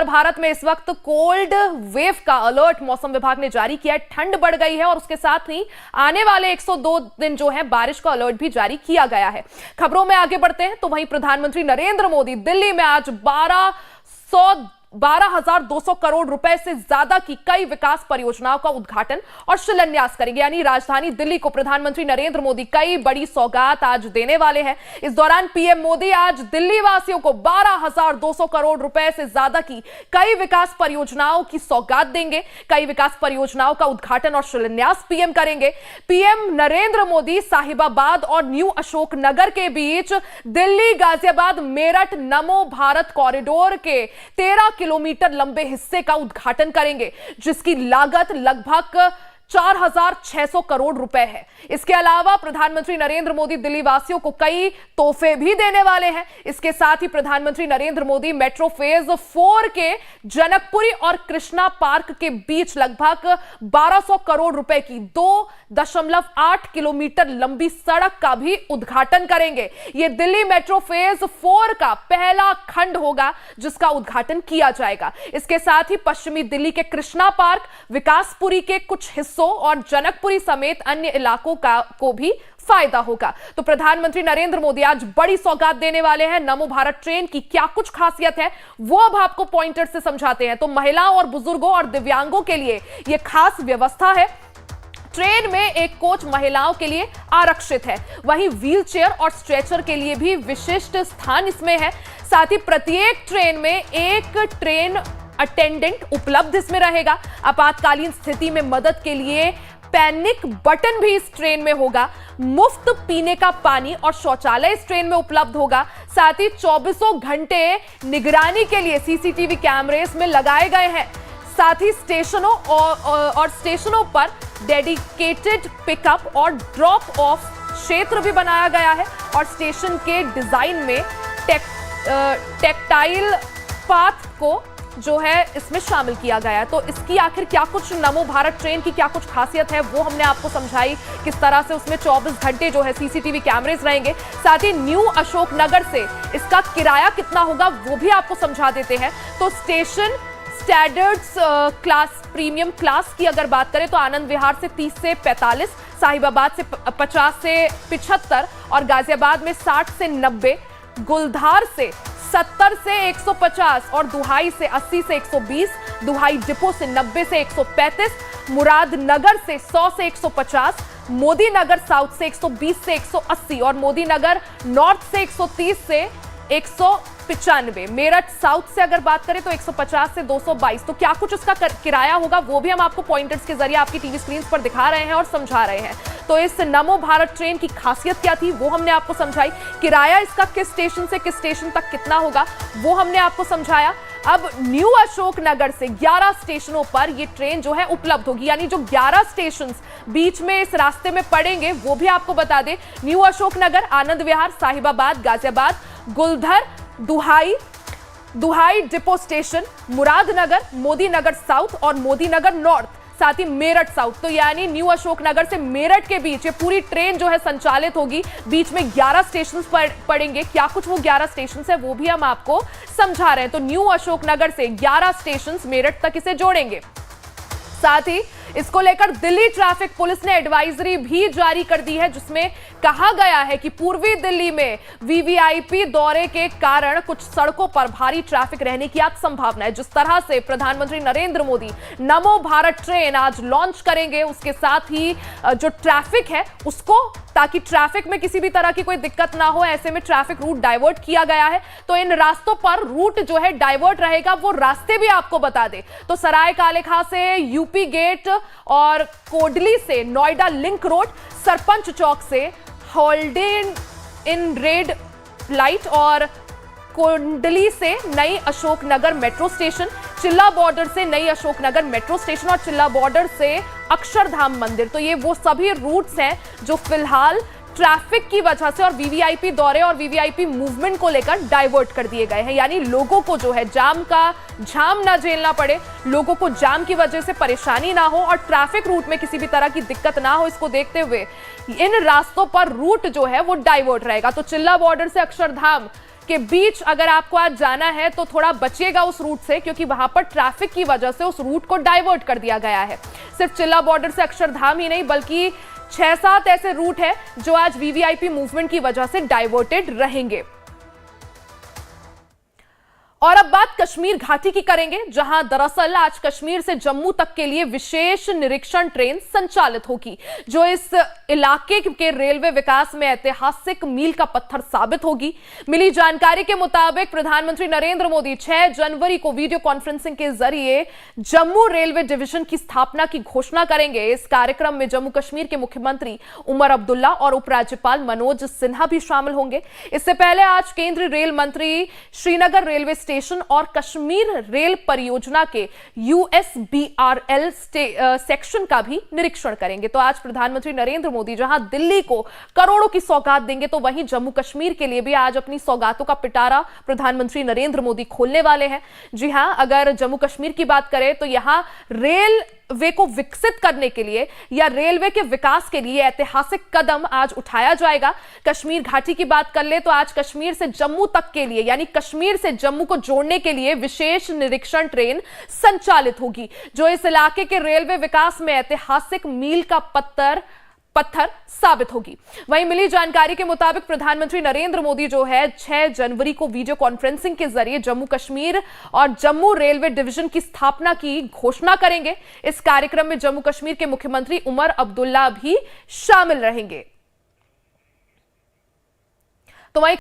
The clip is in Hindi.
भारत में इस वक्त कोल्ड वेव का अलर्ट मौसम विभाग ने जारी किया है। ठंड बढ़ गई है और उसके साथ ही आने वाले 102 दिन जो है बारिश का अलर्ट भी जारी किया गया है। खबरों में आगे बढ़ते हैं तो वहीं प्रधानमंत्री नरेंद्र मोदी दिल्ली में आज 12,200 करोड़ रुपए से ज्यादा की कई विकास परियोजनाओं का उद्घाटन और शिलान्यास करेंगे। यानी राजधानी दिल्ली को प्रधानमंत्री नरेंद्र मोदी कई बड़ी सौगात आज देने वाले हैं। इस दौरान पीएम मोदी आज दिल्ली वासियों को 12,200 करोड़ रुपए से ज्यादा की कई विकास परियोजनाओं की सौगात देंगे। कई विकास परियोजनाओं का उद्घाटन और शिलान्यास पीएम करेंगे। पीएम नरेंद्र मोदी साहिबाबाद और न्यू अशोक नगर के बीच दिल्ली गाजियाबाद मेरठ नमो भारत कॉरिडोर के 13 किलोमीटर लंबे हिस्से का उद्घाटन करेंगे, जिसकी लागत लगभग 4,600 करोड़ रुपए है। इसके अलावा प्रधानमंत्री नरेंद्र मोदी दिल्ली वासियों को कई तोहफे भी देने वाले हैं। इसके साथ ही प्रधानमंत्री नरेंद्र मोदी मेट्रो फेज 4 के जनकपुरी और कृष्णा पार्क के बीच लगभग 1200 करोड़ रुपए की 2.8 किलोमीटर लंबी सड़क का भी उद्घाटन करेंगे। यह दिल्ली मेट्रो फेज 4 का पहला खंड होगा जिसका उद्घाटन किया जाएगा। इसके साथ ही पश्चिमी दिल्ली के कृष्णा पार्क, विकासपुरी के कुछ हिस्सों और जनकपुरी समेत अन्य इलाकों को भी फायदा होगा। तो प्रधानमंत्री नरेंद्र मोदी आज बड़ी सौगात देने वाले हैं। नमो भारत ट्रेन की क्या कुछ खासियत है वो अब आपको पॉइंटर से समझाते हैं। तो महिलाओं और बुजुर्गों और दिव्यांगों के लिए यह खास व्यवस्था है। ट्रेन में एक कोच महिलाओं के लिए आरक्षित है, वहीं व्हीलचेयर और स्ट्रेचर के लिए भी विशिष्ट स्थान इसमें है। साथ ही प्रत्येक ट्रेन में एक ट्रेन अटेंडेंट उपलब्ध इसमें रहेगा। आपातकालीन स्थिति में मदद के लिए पैनिक बटन भी इस ट्रेन में होगा। मुफ्त पीने का पानी और शौचालय इस ट्रेन में उपलब्ध होगा। साथ ही 24 घंटे निगरानी के लिए सीसीटीवी कैमरे इसमें लगाए गए हैं। साथ ही स्टेशनों और स्टेशनों पर डेडिकेटेड पिकअप और ड्रॉप ऑफ क्षेत्र भी बनाया गया है और स्टेशन के डिजाइन में टेक्टाइल पाथ को जो है इसमें शामिल किया गया है। तो इसकी आखिर क्या कुछ नमो भारत ट्रेन की क्या कुछ खासियत है वो हमने आपको समझाई। किस तरह से उसमें 24 घंटे जो है सीसीटीवी कैमरेज रहेंगे। साथ ही न्यू अशोक नगर से इसका किराया कितना होगा वो भी आपको समझा देते हैं। तो station standards class, premium class की अगर बात करें तो आनंद विहार से 30 से 45, साहिबाबाद से 50 से 75 और गाजियाबाद में 60 से 90, गुलधार से 70 से 150 और दुहाई से 80 से 120, दुहाई डिपो से 90 से 135, मुरादनगर से 100 से 150, मोदी नगर साउथ से 120 से 180 और मोदी नगर नॉर्थ से 130 से 195। मेरठ साउथ से अगर बात करें तो 150 से 222। तो क्या कुछ उसका किराया होगा वो भी हम आपको पॉइंटर्स के जरिए आपकी टीवी स्क्रीन पर दिखा रहे हैं और समझा रहे हैं। तो इस नमो भारत ट्रेन की खासियत क्या थी वो हमने आपको समझाई। किराया इसका किस स्टेशन से किस स्टेशन तक कितना होगा वो हमने आपको समझाया। अब न्यू अशोक नगर से 11 स्टेशनों पर यह ट्रेन जो है उपलब्ध होगी। यानी जो 11 स्टेशन बीच में इस रास्ते में पड़ेंगे वो भी आपको बता दें। न्यू अशोक नगर, आनंद विहार, साहिबाबाद, गाजियाबाद, गुलधर, दुहाई डिपो स्टेशन, मुरादनगर, मोदी नगर साउथ और मोदी नगर नॉर्थ, साथ ही मेरठ साउथ। तो यानी न्यू अशोक नगर से मेरठ के बीच ये पूरी ट्रेन जो है संचालित होगी। बीच में 11 स्टेशन पड़ेंगे। क्या कुछ वो 11 स्टेशन है वो भी हम आपको समझा रहे हैं। तो न्यू अशोक नगर से 11 स्टेशन मेरठ तक इसे जोड़ेंगे। साथ ही इसको लेकर दिल्ली ट्रैफिक पुलिस ने एडवाइजरी भी जारी कर दी है, जिसमें कहा गया है कि पूर्वी दिल्ली में वीवीआईपी दौरे के कारण कुछ सड़कों पर भारी ट्रैफिक रहने की आज संभावना है। जिस तरह से प्रधानमंत्री नरेंद्र मोदी नमो भारत ट्रेन आज लॉन्च करेंगे, उसके साथ ही जो ट्रैफिक है उसको, ताकि ट्रैफिक में किसी भी तरह की कोई दिक्कत ना हो, ऐसे में ट्रैफिक रूट डाइवर्ट किया गया है। तो इन रास्तों पर रूट जो है डाइवर्ट रहेगा, वो रास्ते भी आपको बता दे। तो सराय काले खां से यूपी गेट और कोडली से नोएडा लिंक रोड, सरपंच चौक से होल्डिंग इन रेड लाइट और कोंडली से नई अशोक नगर मेट्रो स्टेशन, चिल्ला बॉर्डर से नई अशोक नगर मेट्रो स्टेशन और चिल्ला बॉर्डर से अक्षरधाम मंदिर। तो ये वो सभी रूट्स हैं जो फिलहाल ट्रैफिक की वजह से और वीवीआईपी दौरे और वीवीआईपी मूवमेंट को लेकर डाइवर्ट कर दिए गए हैं। यानी लोगों को जो है जाम ना झेलना पड़े, लोगों को जाम की वजह से परेशानी ना हो और ट्रैफिक रूट में किसी भी तरह की दिक्कत ना हो, इसको देखते हुए इन रास्तों पर रूट जो है वो डाइवर्ट रहेगा। तो चिल्ला बॉर्डर से अक्षरधाम के बीच अगर आपको आज जाना है तो थोड़ा बचिएगा उस रूट से, क्योंकि वहां पर ट्रैफिक की वजह से उस रूट को डाइवर्ट कर दिया गया है। सिर्फ चिल्ला बॉर्डर से अक्षरधाम ही नहीं बल्कि 6-7 ऐसे रूट है जो आज वीवीआईपी मूवमेंट की वजह से डाइवर्टेड रहेंगे। और अब बात कश्मीर घाटी की करेंगे, जहां दरअसल आज कश्मीर से जम्मू तक के लिए विशेष निरीक्षण ट्रेन संचालित होगी, जो इस इलाके के रेलवे विकास में ऐतिहासिक मील का पत्थर साबित होगी। मिली जानकारी के मुताबिक प्रधानमंत्री नरेंद्र मोदी 6 जनवरी को वीडियो कॉन्फ्रेंसिंग के जरिए जम्मू रेलवे डिवीजन की स्थापना की घोषणा करेंगे। इस कार्यक्रम में जम्मू कश्मीर के मुख्यमंत्री उमर अब्दुल्ला और उपराज्यपाल मनोज सिन्हा भी शामिल होंगे। इससे पहले आज केंद्रीय रेल मंत्री श्रीनगर रेलवे स्टेशन और कश्मीर रेल परियोजना के USBRL सेक्शन का भी निरीक्षण करेंगे। तो आज प्रधानमंत्री नरेंद्र मोदी जहां दिल्ली को करोड़ों की सौगात देंगे, तो वहीं जम्मू कश्मीर के लिए भी आज अपनी सौगातों का पिटारा प्रधानमंत्री नरेंद्र मोदी खोलने वाले हैं। जी हां, अगर जम्मू कश्मीर की बात करें तो यहां रेल वे को विकसित करने के लिए या रेलवे के विकास के लिए ऐतिहासिक कदम आज उठाया जाएगा। कश्मीर घाटी की बात कर ले तो आज कश्मीर से जम्मू तक के लिए यानी कश्मीर से जम्मू को जोड़ने के लिए विशेष निरीक्षण ट्रेन संचालित होगी, जो इस इलाके के रेलवे विकास में ऐतिहासिक मील का पत्थर साबित होगी। वहीं मिली जानकारी के मुताबिक प्रधानमंत्री नरेंद्र मोदी जो है 6 जनवरी को वीडियो कॉन्फ्रेंसिंग के जरिए जम्मू कश्मीर और जम्मू रेलवे डिवीजन की स्थापना की घोषणा करेंगे। इस कार्यक्रम में जम्मू कश्मीर के मुख्यमंत्री उमर अब्दुल्ला भी शामिल रहेंगे। तो वहीं